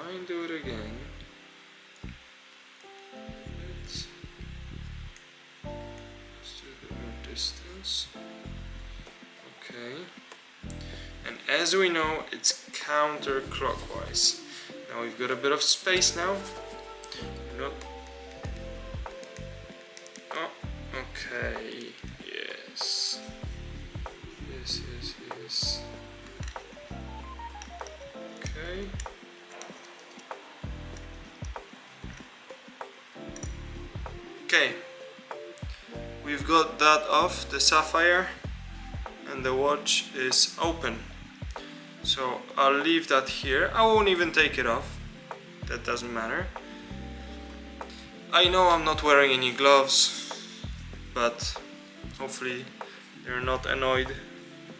try and do it again. Let's do a bit more distance. Okay. And as we know, it's counterclockwise. Now we've got a bit of space now. Not. Oh, okay. Yes. Yes. Okay. Okay. We've got that off, the sapphire, and the watch is open. So I'll leave that here. I won't even take it off. That doesn't matter. I know I'm not wearing any gloves, but hopefully you're not annoyed.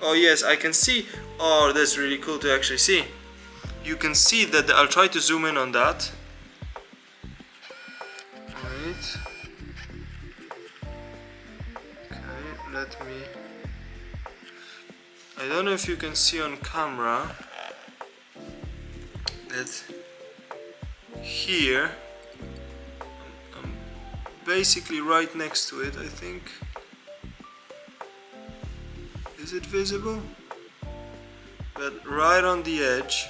Oh yes, I can see. Oh, that's really cool to actually see. You can see that. I'll try to zoom in on that. Right. Okay, let me. I don't know if you can see on camera that here I'm basically right next to it, I think. Is it visible? But right on the edge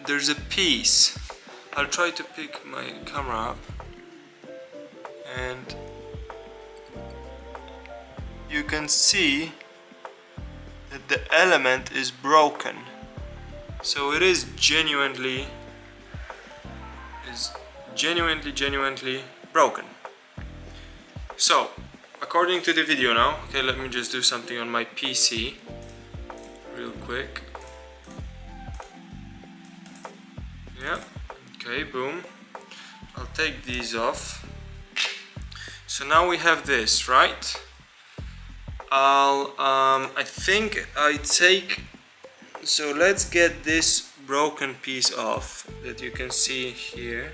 there's a piece. I'll try to pick my camera up, and you can see that the element is broken. So it is genuinely broken. So according to the video now, okay, let me just do something on my PC real quick. Yeah, okay, boom. I'll take these off. So now we have this, right? I think I take, so let's get this broken piece off that you can see here.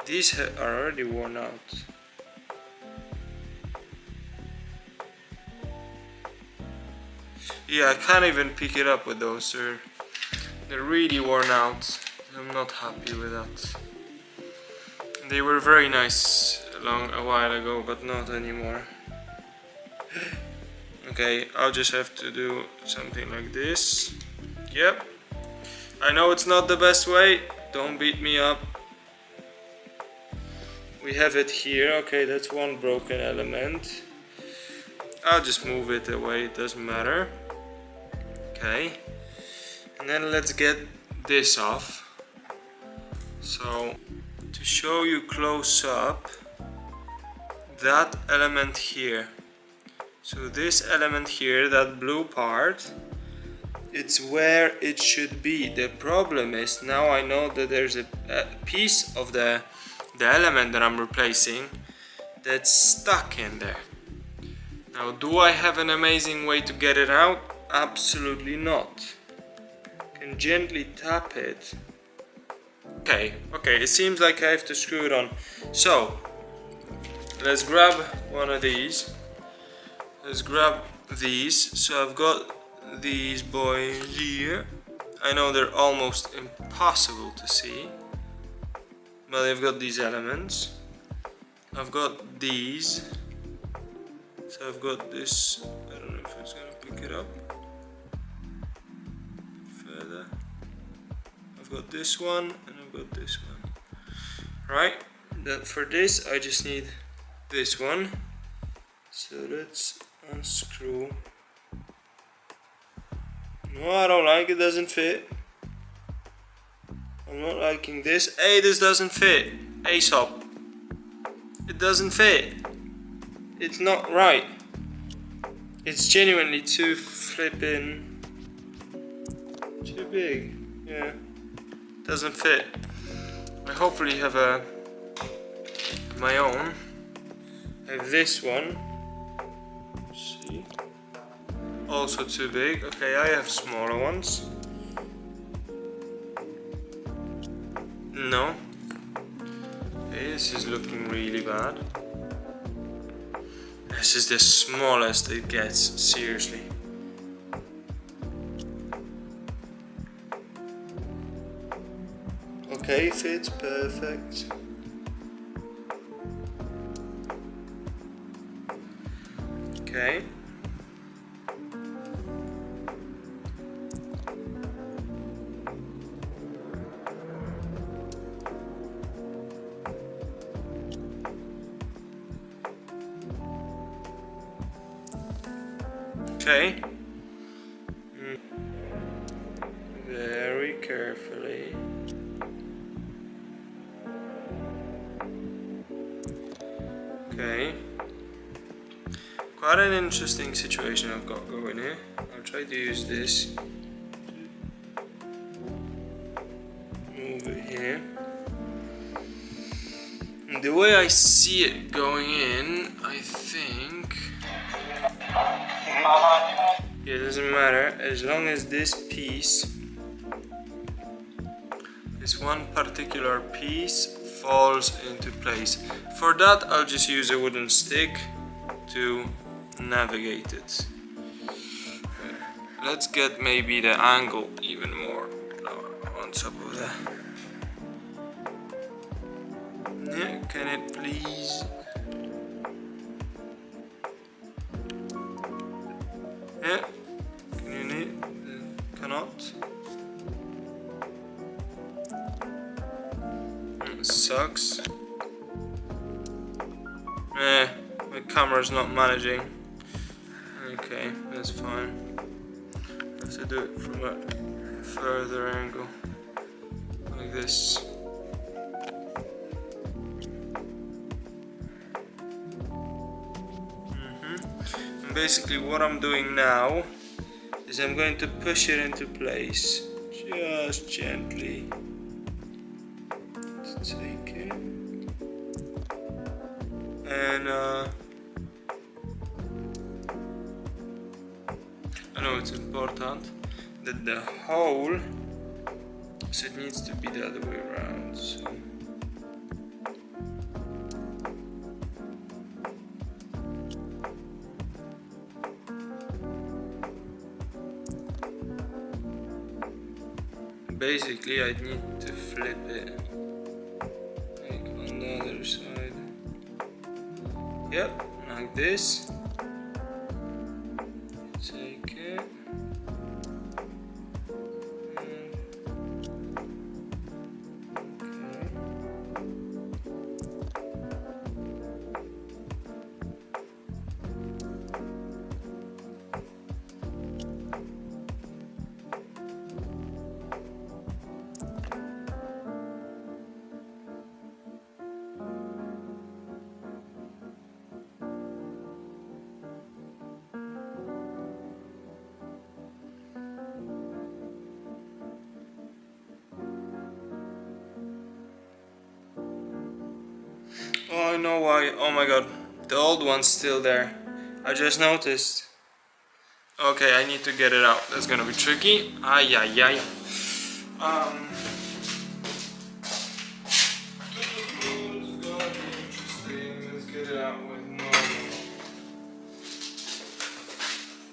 These are already worn out. Yeah, I can't even pick it up with those. They're really worn out. I'm not happy with that. They were very nice a while ago, but not anymore. Okay, I'll just have to do something like this. Yep. I know it's not the best way. Don't beat me up. We have it here. Okay, that's one broken element. I'll just move it away, it doesn't matter. Okay. And then let's get this off. So, to show you close up, that element here. So this element here, that blue part, it's where it should be. The problem is, now I know that there's a piece of the element that I'm replacing that's stuck in there. Now, do I have an amazing way to get it out? Absolutely not. I can gently tap it. Okay, it seems like I have to screw it on. So, let's grab one of these. Let's grab these. So I've got these boys here. I know they're almost impossible to see, but I've got these elements. I've got these. So I've got this. I don't know if it's gonna pick it up further. I've got this one and I've got this one. Right? That for this I just need this one. So let's unscrew. No, I don't like it, doesn't fit. I'm not liking this. Hey, this doesn't fit. AESOP. It doesn't fit. It's not right. It's genuinely too flippin'. Too big. Yeah. Doesn't fit. I hopefully have my own. I have this one. See? Also too big. Okay, I have smaller ones. No. Okay, this is looking really bad. This is the smallest it gets, seriously. Okay, fits perfect. Okay. Okay. Very carefully. Okay. Quite an interesting situation I've got going here. I'll try to use this. Move it here. And the way I see it going in, I think... It doesn't matter, as long as this piece, this one particular piece falls into place. For that I'll just use a wooden stick to navigate it. Let's get maybe the angle even more on top of that. Yeah, can it please? Yeah, can you need? Cannot. It sucks. My camera's not managing. Okay, that's fine. I have to do it from a further angle, like this. And basically what I'm doing now is I'm going to push it into place, just gently. Let's take it. And I know it's important that the hole, so it needs to be the other way around. So basically I need to flip it like on the other side. Yep, like this. Take it. Oh, I know why. Oh my god, the old one's still there. I just noticed. Okay, I need to get it out. That's gonna be tricky. Ay, ay, ay. It's gonna be interesting. Let's get it out with normal.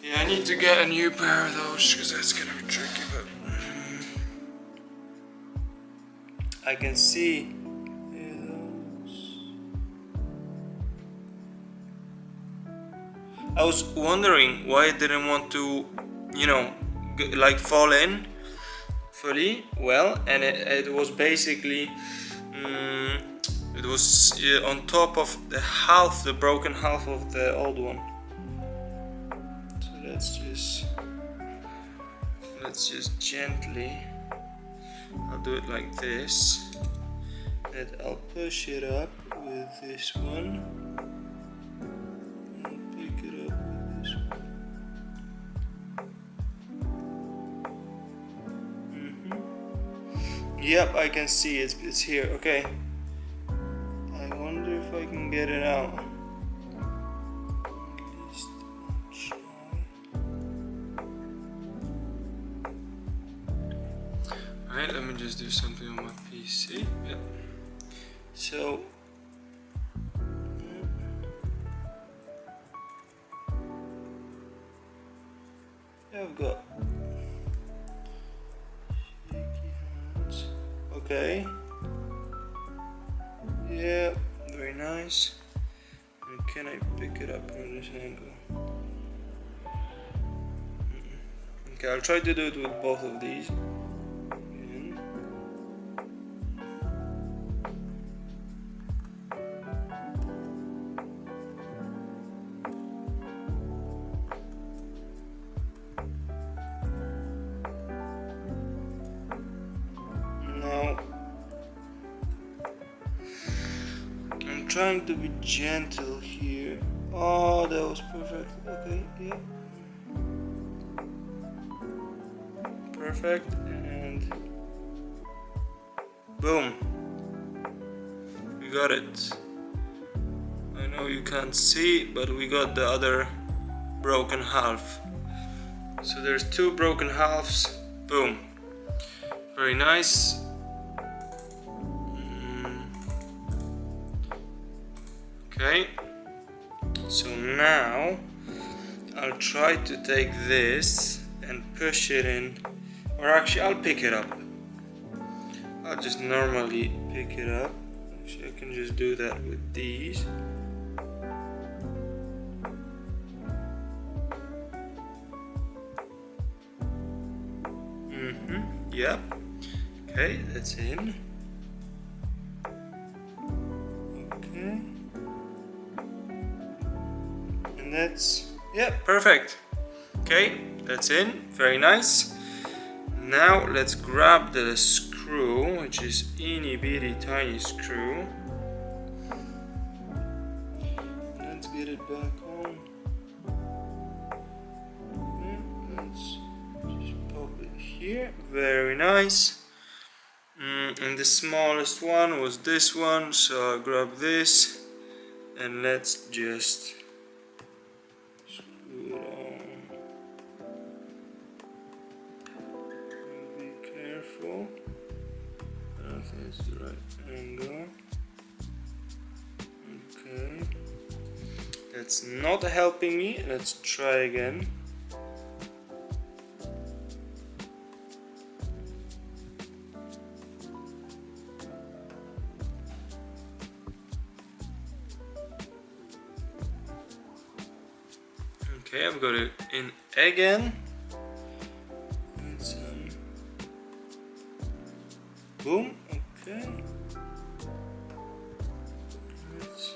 Yeah, I need to get a new pair of those because that's gonna be tricky, but I can see. I was wondering why it didn't want to, you know, like fall in fully well, and it was basically it was on top of the broken half of the old one. So let's just gently, I'll do it like this, and I'll push it up with this one. Yep, I can see it's here. Okay. I wonder if I can get it out. At least I'll try. Alright, let me just do something on my PC. Yep. So I've got shaky hands. Okay. Yeah, very nice. And can I pick it up from this angle? Okay, I'll try to do it with both of these. Again. Now, I'm trying to be gentle here. Oh, that was perfect. Okay, yeah. Perfect, and boom, we got it. I know you can't see, but we got the other broken half. So there's two broken halves. Boom, very nice. Okay, so now I'll try to take this and push it in, or actually I'll pick it up. I'll just normally pick it up. Actually, I can just do that with these. Yep. Okay, that's in. Okay. And that's, yeah, perfect. Okay, that's in. Very nice. Now let's grab the screw, which is itty bitty tiny screw. Let's get it back on. Let's just pop it here. Very nice. And the smallest one was this one, so I'll grab this and let's just screw it on. Be careful. I don't think it's the right angle. Okay. That's not helping me. Let's try again. Okay, I've got it in again. Let's, boom. Okay. Let's,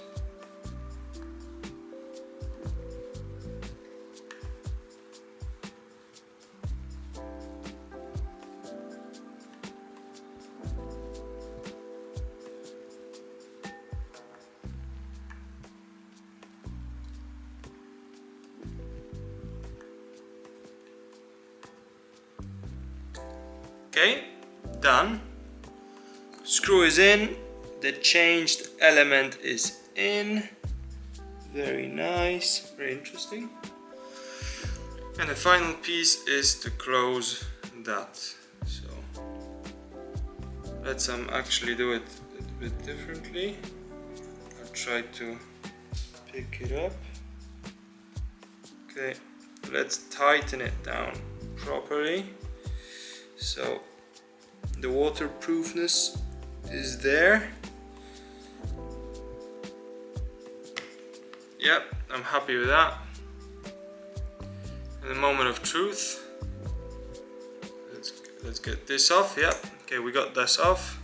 okay, done. Screw is in, the changed element is in. Very nice, very interesting. And the final piece is to close that. So let's actually do it a bit differently. I'll try to pick it up. Okay, let's tighten it down properly. So the waterproofness is there. Yep, I'm happy with that. And the moment of truth. Let's get this off. Yep. Okay, we got this off.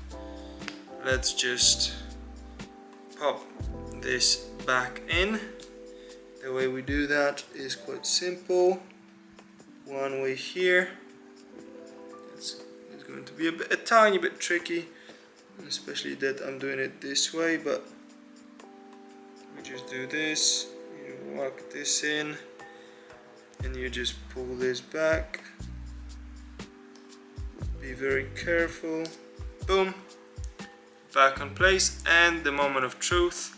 Let's just pop this back in. The way we do that is quite simple. One way here. It's going to be a tiny bit tricky, especially that I'm doing it this way, but we just do this, you whack this in, and you just pull this back. Be very careful. Boom, back on place, and the moment of truth.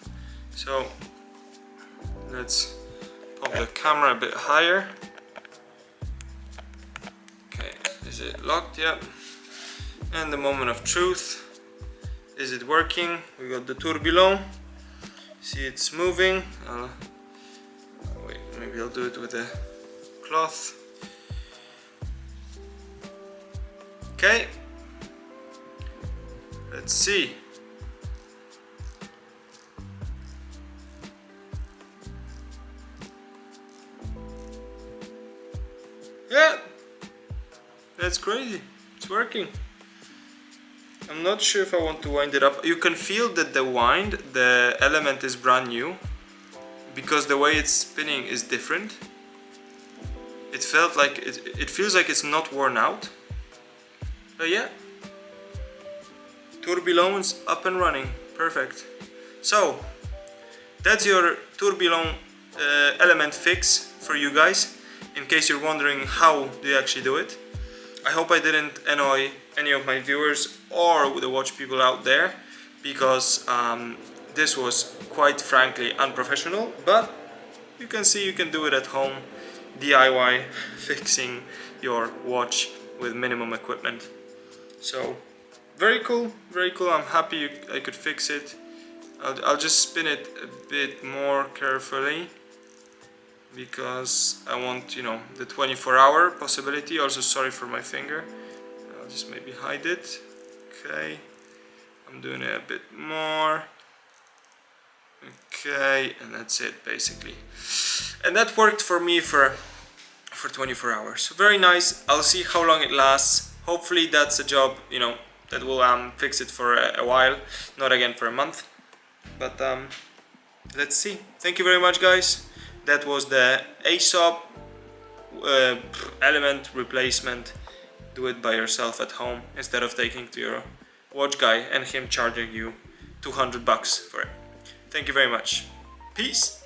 So let's pop the camera a bit higher. Okay, is it locked? Yep. And the moment of truth. Is it working? We got the tourbillon. See, it's moving. Wait, maybe I'll do it with a cloth. Okay. Let's see. That's crazy. It's working. I'm not sure if I want to wind it up. You can feel that the element is brand new, because the way it's spinning is different. It feels like it's not worn out. But yeah, tourbillon's up and running. Perfect. So that's your tourbillon element fix for you guys, in case you're wondering how do you actually do it. I hope I didn't annoy any of my viewers or the watch people out there, because this was quite frankly unprofessional, but you can see you can do it at home, DIY fixing your watch with minimum equipment. So very cool, very cool. I'm happy I could fix it. I'll just spin it a bit more carefully, because I want, you know, the 24-hour possibility. Also, sorry for my finger. I'll just maybe hide it. Okay, I'm doing it a bit more. Okay, and that's it basically. And that worked for me for 24 hours. Very nice. I'll see how long it lasts. Hopefully that's a job, you know, that will fix it for a while, not again for a month. But let's see. Thank you very much, guys. That was the AESOP element replacement. Do it by yourself at home instead of taking to your watch guy and him charging you $200 for it. Thank you very much. Peace.